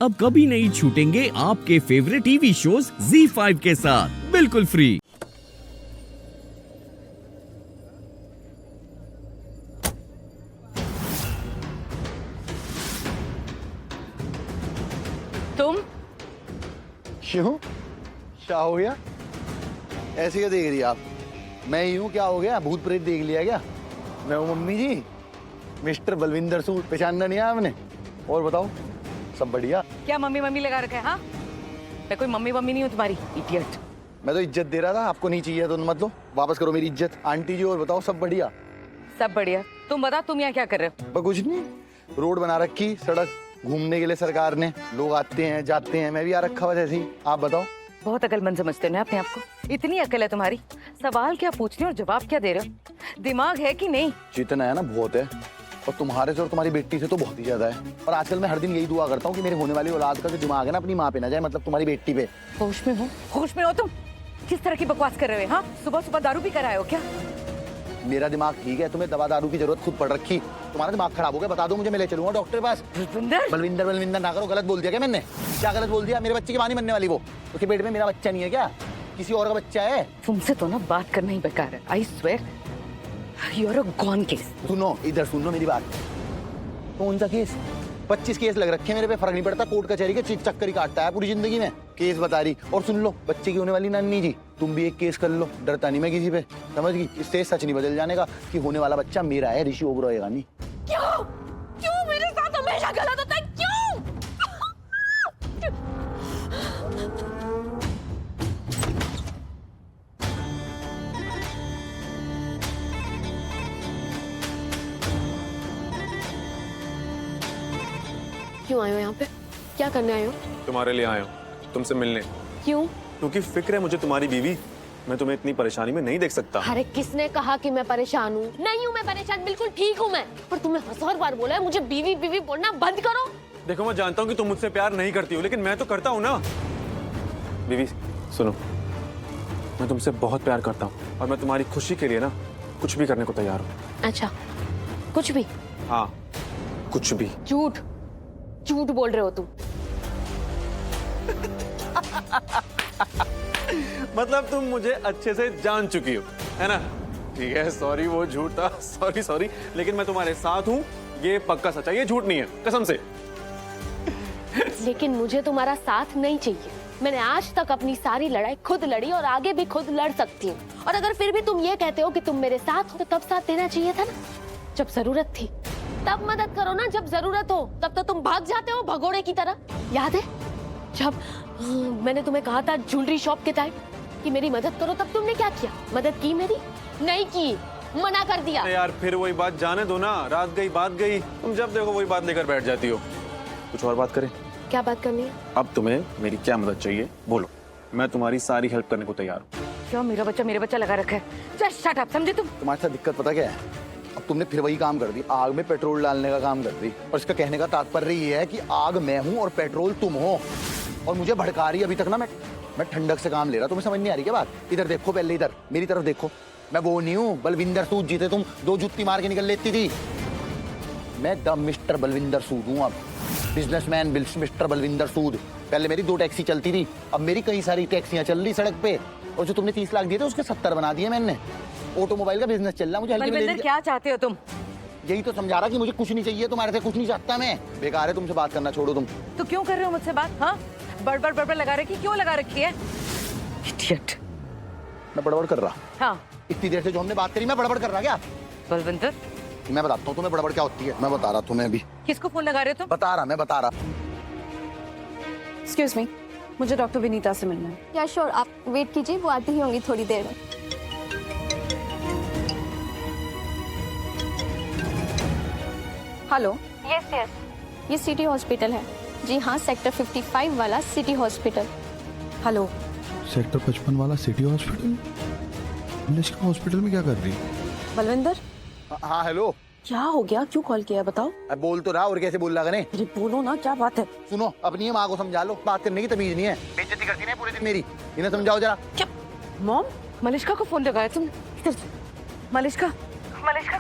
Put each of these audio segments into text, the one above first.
अब कभी नहीं छूटेंगे आपके फेवरेट टीवी शोज ZEE5 के साथ बिल्कुल फ्री। तुम क्यों? क्या हो गया? ऐसे क्या देख रही आप? मैं ही हूँ, क्या हो गया? भूत प्रेत देख लिया क्या? मैं हूँ मम्मी जी, मिस्टर बलविंदर सूद। पहचानना नहीं है आपने? और बताओ, सब बढ़िया? क्या मम्मी मम्मी लगा रखा है? हाँ, मैं कोई मम्मी मम्मी नहीं हूँ तुम्हारी, इडियट। मैं तो इज्जत दे रहा था, आपको नहीं चाहिए तो मत लो, वापस करो मेरी इज्जत। आंटी जी और बताओ, सब बढ़िया? सब बढ़िया। तुम बता, तुम यहाँ क्या कर रहे हो? बस कुछ नहीं, रोड बना रखी, सड़क घूमने के लिए सरकार ने, लोग आते हैं जाते हैं, मैं भी आ रखा बस ऐसे ही। आप बताओ। बहुत अकलमंद समझते हो ना अपने आप को? इतनी अकल है तुम्हारी, सवाल क्या पूछ रही हो और जवाब क्या दे रहे हो? दिमाग है कि नहीं? जितना है ना बहुत है, और तुम्हारे से और तुम्हारी बेटी से तो बहुत ही ज्यादा है। और आजकल मैं हर दिन यही दुआ करता हूँ कि मेरे होने वाली औलाद का जो दिमाग है ना अपनी माँ पे ना जाए, मतलब तुम्हारी बेटी पे। होश में हो? होश में हो तुम? किस तरह की बकवास कर रहे हो? हाँ, सुबह सुबह दारू पी कर आए हो क्या? मेरा दिमाग ठीक है, तुम्हें दवा दारू की जरूरत खुद पड़ रखी। तुम्हारा दिमाग खराब हो गया, बता दो मुझे, मैं ले चलूंगा डॉक्टर के पास। बलविंदर बलविंदर ना करो, गलत बोल दिया क्या मैंने? क्या गलत बोल दिया? मेरे बच्चे की मां नहीं बनने वाली वो? उसके पेट में मेरा बच्चा नहीं है क्या? किसी और का बच्चा है? तुमसे तो ना बात करना ही बेकार है। I swear you are a gone case. सुनो, इधर सुनो मेरी बात। कौन सा केस? 25 केस लग रखे मेरे पे, फर्क नहीं पड़ता, कोर्ट कचहरी के चक्कर ही काटता है पूरी जिंदगी में। केस बता रही। और सुन लो, बच्चे की होने वाली नानी जी, तुम भी एक केस कर लो, डरता नहीं मैं किसी पे, समझ गई? इससे सच नहीं बदल जाने का कि होने वाला बच्चा मेरा है, ऋषि ओबरॉय का नहीं। क्यों? क्यों मेरे साथ हमेशा गलत होता है? क्यों? क्यों आए हो यहाँ पे? क्या करने आए हो? तुम्हारे लिए आया हूँ, तुमसे मिलने। क्यों? क्योंकि फिक्र है मुझे तुम्हारी बीवी। मैं तुम्हें इतनी परेशानी में नहीं देख सकता। अरे किसने कहा कि मैं परेशान हूँ? नहीं हूँ मैं परेशान, बिल्कुल ठीक हूँ मैं। पर तुमने हर बार बोला है मुझे बीवी बीवी बोलना बंद करो। देखो, मैं जानता हूँ कि तुम मुझसे प्यार नहीं करती हो, लेकिन मैं तो करता हूँ ना। बीवी सुनो, मैं तुमसे बहुत प्यार करता हूँ और मैं तुम्हारी खुशी के लिए ना कुछ भी करने को तैयार हूँ। अच्छा, कुछ भी? हाँ, कुछ भी। झूठ झूठ बोल रहे हो तुम। मतलब तुम मुझे अच्छे से जान चुकी हो, है ना? ठीक है, सॉरी वो झूठ था, सॉरी, लेकिन मैं तुम्हारे साथ हूँ, ये पक्का सच्चा, ये झूठ नहीं है, कसम से। लेकिन मुझे तुम्हारा साथ नहीं चाहिए। मैंने आज तक अपनी सारी लड़ाई खुद लड़ी और आगे भी खुद लड़ सकती हूँ। और अगर फिर भी तुम ये कहते हो कि तुम मेरे साथ हो, तो तब साथ देना चाहिए था ना, जब जरूरत थी। तब मदद करो ना जब जरूरत हो। तब तो तुम भाग जाते हो भगोड़े की तरह। याद है जब मैंने तुम्हें कहा था ज्वेलरी शॉप के टाइम कि मेरी मदद करो, तब तुमने क्या किया? मदद की मेरी? नहीं की, मना कर दिया। यार फिर वही बात, जाने दो ना, रात गई बात गई। तुम जब देखो वही बात लेकर बैठ जाती हो। कुछ और बात करें? क्या बात करनी है? अब तुम्हें मेरी क्या मदद चाहिए बोलो, मैं तुम्हारी सारी हेल्प करने को तैयार हूँ। क्यों मेरा बच्चा लगा रखा है? जस्ट शट अप, समझे तुम? तुम्हारे साथ दिक्कत पता क्या है? अब तुमने फिर वही काम कर दी, आग में पेट्रोल डालने का काम कर दी। और इसका कहने का तात्पर्य ये है कि आग मैं हूँ और पेट्रोल तुम हो, और मुझे भड़का रही। अभी तक ना मैं ठंडक से काम ले रहा, तुम्हें समझ नहीं आ रही क्या बात? इधर देखो, पहले इधर मेरी तरफ देखो। मैं वो नहीं हूँ बलविंदर सूद, जीते तुम 2 जुत्ती मार के निकल लेती थी। मैं द मिस्टर बलविंदर सूद हूँ, अब बिजनेसमैन मिस्टर बलविंदर सूद। पहले मेरी 2 टैक्सी चलती थी, अब मेरी कई सारी टैक्सियां चल रही सड़क पे। और जो तुमने 30 लाख दिए थे उसके 70 बना दिए मैंने। ऑटोमोबाइल का बिजनेस चल रहा, मुझे हल्के में ले बलविंदर क्या चाहते हो तुम? यही तो समझा रहा कि मुझे कुछ नहीं चाहिए तुम्हारे से, कुछ नहीं चाहता मैं। बेकार है तुमसे बात करना, छोड़ो तुम। तो क्यों कर रहे हो मुझसे बात? हाँ, बड़बड़ लगा रखी, क्यों लगा रखी है? इडियट। मैं बड़बड़ कर रहा? हाँ, इतनी देर से जो हमने बात करी, मैं बड़बड़ कर रहा क्या? बलविंदर मैं बताता हूँ तुम्हें बड़बड़ क्या होती है, मैं बता रहा तुम्हें अभी। किसको फोन लगा रहे हो तुम? मैं बता रहा। एक्सक्यूज मी, मुझे डॉक्टर विनीता से मिलना है। या श्योर, आप वेट कीजिए, वो आती ही होंगी थोड़ी देर में। हेलो। यस यस, ये सिटी हॉस्पिटल है। जी हाँ, सेक्टर 55 वाला सिटी हॉस्पिटल। हेलो। सेक्टर 55 वाला सिटी हॉस्पिटल? निष्का हॉस्पिटल में क्या कर रही? बलविंदर। हाँ हेलो। क्या हो गया? क्यों कॉल किया बताओ? अब बोल तो रहा, और कैसे बोल रहा करें? अरे बोलो ना, क्या बात है? सुनो, अपनी माँ को समझा लो, बात करने की तमीज नहीं है, बेइज्जती करती नहीं पूरे दिन मेरी। इन्हें समझाओ जरा। चुप। मॉम, मलिष्का को फोन लगाया तुम? मलिष्का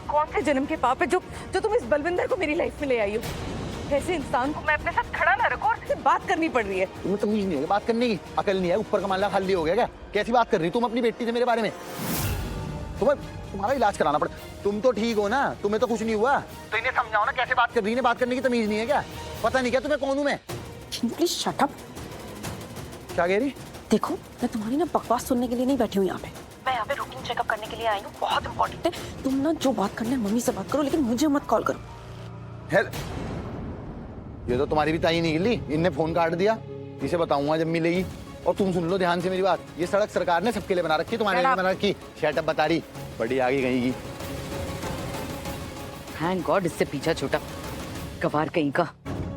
कौन से जन्म के पाप है जो तुम इस बलविंदर को मेरी लाइफ में ले आई हो? ऐसे इंसान को मैं अपने साथ खड़ा ना रखूं और सिर्फ बात करनी पड़ रही है। तुम्हें तमीज नहीं है बात करने की, अकल नहीं है, ऊपर का मामला खाली हो गया क्या? कैसी बात कर रही तुम अपनी बेटी से मेरे बारे में? तुम्हारा इलाज कराना पड़ा। तुम तो ठीक हो ना, तुम्हें तो कुछ नहीं हुआ, तो इन्हें समझाओ ना कैसे बात कर रही है, बात करने की तमीज नहीं है क्या? पता नहीं क्या तुम्हें कौन हूं मैं? Please shut up. क्या कह रही? देखो मैं तुम्हारी ना बकवास सुनने के लिए नहीं बैठी हूँ यहाँ पे, मैं यहाँ पे रूटीन चेकअप करने के लिए आई हूँ, बहुत इंपॉर्टेंट है। तुम ना जो बात करना है मम्मी से बात करो, लेकिन मुझे मत कॉल करो। हेल, ये तो तुम्हारी भी ताई निकली, इनने फोन काट दिया, इसे बताऊंगा जब मिलेगी। और तुम सुन लो ध्यान से मेरी बात, ये सड़क सरकार ने सबके लिए बना रखी है, तुम्हारे लिए बना रखी। शट अप बता रही, बड़ी आगे कहीं की। थैंक गॉड इससे पीछा छूटा, गवार कहीं का।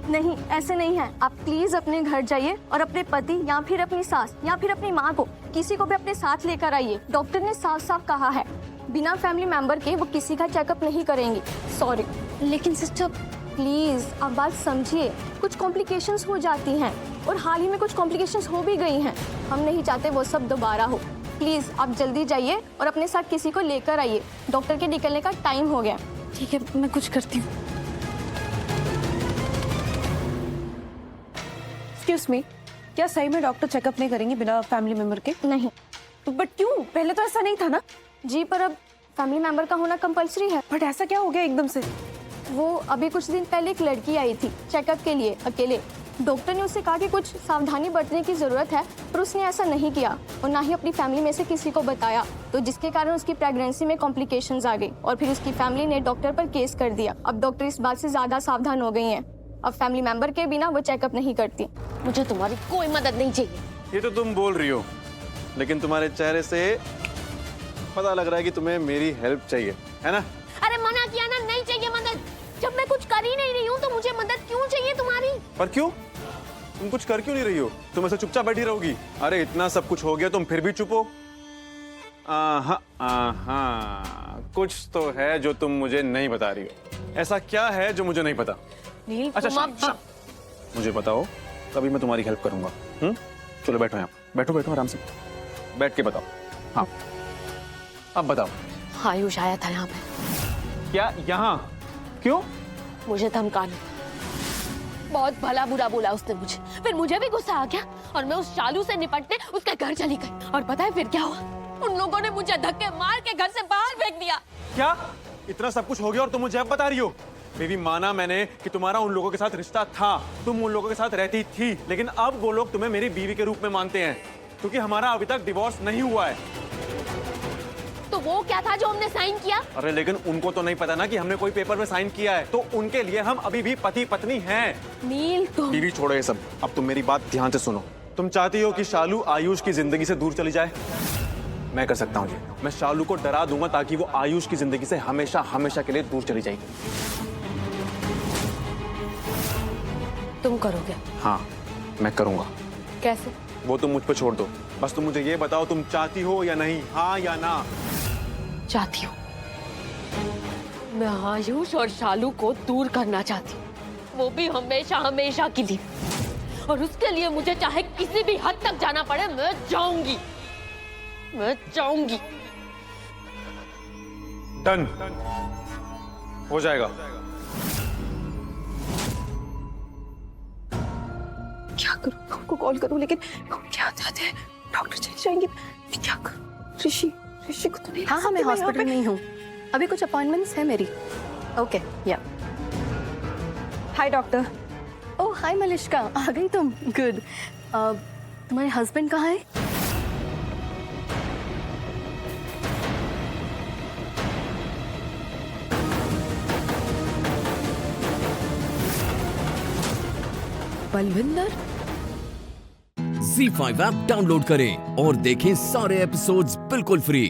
नहीं, ऐसे नहीं है। आप प्लीज अपने घर जाइए और अपने पति या फिर अपनी सास या फिर अपनी माँ को, किसी को भी अपने साथ लेकर आइए। डॉक्टर ने साफ साफ कहा है बिना फैमिली मेंबर के वो किसी का चेकअप नहीं करेंगी। सॉरी, लेकिन सिस्टर प्लीज आप बात समझिए, कुछ कॉम्प्लिकेशंस हो जाती हैं और हाल ही में कुछ कॉम्प्लिकेशंस हो भी गई हैं। हम नहीं चाहते वो सब दोबारा हो। प्लीज आप जल्दी जाइए और अपने साथ किसी को लेकर आइए, डॉक्टर के निकलने का टाइम हो गया। ठीक है, मैं कुछ करती हूँ। एक्सक्यूज मी, क्या सही में डॉक्टर चेकअप नहीं करेंगे बिना फैमिली मेंबर के? नहीं। बट क्यों? पहले तो ऐसा नहीं था ना। जी, पर अब फैमिली मेंबर का होना कंपलसरी है। बट ऐसा क्या हो गया एकदम से? वो अभी कुछ दिन पहले एक लड़की आई थी चेकअप के लिए अकेले। डॉक्टर ने उससे कहा कि कुछ सावधानी बरतने की जरूरत है, पर उसने ऐसा नहीं किया और ना ही अपनी फैमिली में से किसी को बताया, तो जिसके कारण उसकी प्रेगनेंसी में कॉम्प्लिकेशंस आ गई और फिर उसकी फैमिली ने डॉक्टर पर केस कर दिया। अब डॉक्टर इस बात से ज्यादा सावधान हो गई हैं, अब फैमिली मेंबर के बिना वो चेकअप नहीं करती। मुझे तुम्हारी कोई मदद नहीं चाहिए। ये तो तुम बोल रही हो, लेकिन तुम्हारे चेहरे से पता लग रहा है कि तुम्हें मेरी हेल्प चाहिए, है ना? अरे मना किया ना, नहीं चाहिए मदद। जब मैं कुछ कर ही नहीं रही हूँ तो मुझे मदद क्यों चाहिए तुम्हारी? पर क्यों? तुम कुछ कर क्यों नहीं रही हो? तुम ऐसे चुपचाप बैठी रहोगी? अरे इतना सब कुछ हो गया, तुम फिर भी चुप हो? कुछ तो है जो तुम मुझे नहीं बता रही हो। ऐसा क्या है जो मुझे नहीं पता? नील, अच्छा तुम अब मुझे बताओ, तभी मैं तुम्हारी हेल्प करूंगा। चलो बैठो यहाँ, बैठो बैठो आराम से, बैठ के बताओ। हाँ, अब बताओ। आयुष आया था यहाँ पे। क्या यहाँ? क्यों? मुझे धमकाने, बहुत भला बुरा बोला उसने मुझे, फिर मुझे भी गुस्सा आ गया और मैं उस शालू से निपटने उसके घर चली गई। और पता है फिर क्या हुआ? उन लोगों ने मुझे धक्के मार के घर से बाहर फेंक दिया। क्या? इतना सब कुछ हो गया और तुम मुझे अब बता रही हो? बेबी, माना मैंने कि तुम्हारा उन लोगों के साथ रिश्ता था, तुम उन लोगों के साथ रहती थी, लेकिन अब वो लोग तुम्हें मेरी बीवी के रूप में मानते हैं, क्योंकि हमारा अभी तक डिवोर्स नहीं हुआ है। तो वो क्या था जो हमने साइन किया? अरे लेकिन उनको तो नहीं पता ना कि हमने कोई पेपर में साइन किया है, तो उनके लिए हम अभी भी पति पत्नी हैं। नील, तुम बीवी छोड़ो ये सब, अब तुम मेरी बात ध्यान से सुनो। तुम चाहती हो कि शालू आयुष की जिंदगी से दूर चली जाए? मैं कर सकता हूँ ये, मैं शालू को डरा दूंगा ताकि वो आयुष की जिंदगी से हमेशा हमेशा के लिए दूर चली जाएगी। तुम करोगे? हाँ, मैं करूंगा। कैसे? वो तुम मुझ पे छोड़ दो, बस तुम मुझे ये बताओ तुम चाहती हो या नहीं, हाँ या ना? चाहती हूँ। मैं आयुष और शालू को दूर करना चाहती हूँ, वो भी हमेशा हमेशा के लिए। और उसके लिए मुझे चाहे किसी भी हद तक जाना पड़े, मैं जाऊंगी, मैं जाऊंगी। डन, हो जाएगा। क्या करूँ? हमको कॉल करूँ, लेकिन हम क्या चाहते हैं? डॉक्टर चले जाएंगे, मैं क्या करूँ? ऋषि को तो नहीं। हाँ, मैं हॉस्पिटल में ही हूँ, अभी कुछ अपॉइंटमेंट्स है मेरी। ओके, या। हाय डॉक्टर। ओह हाय मलिश्का, आ गई तुम? गुड। तुम्हारे हस्बैंड कहाँ है? बलविंदर। Z5 ऐप डाउनलोड करें और देखें सारे एपिसोड्स बिल्कुल फ्री।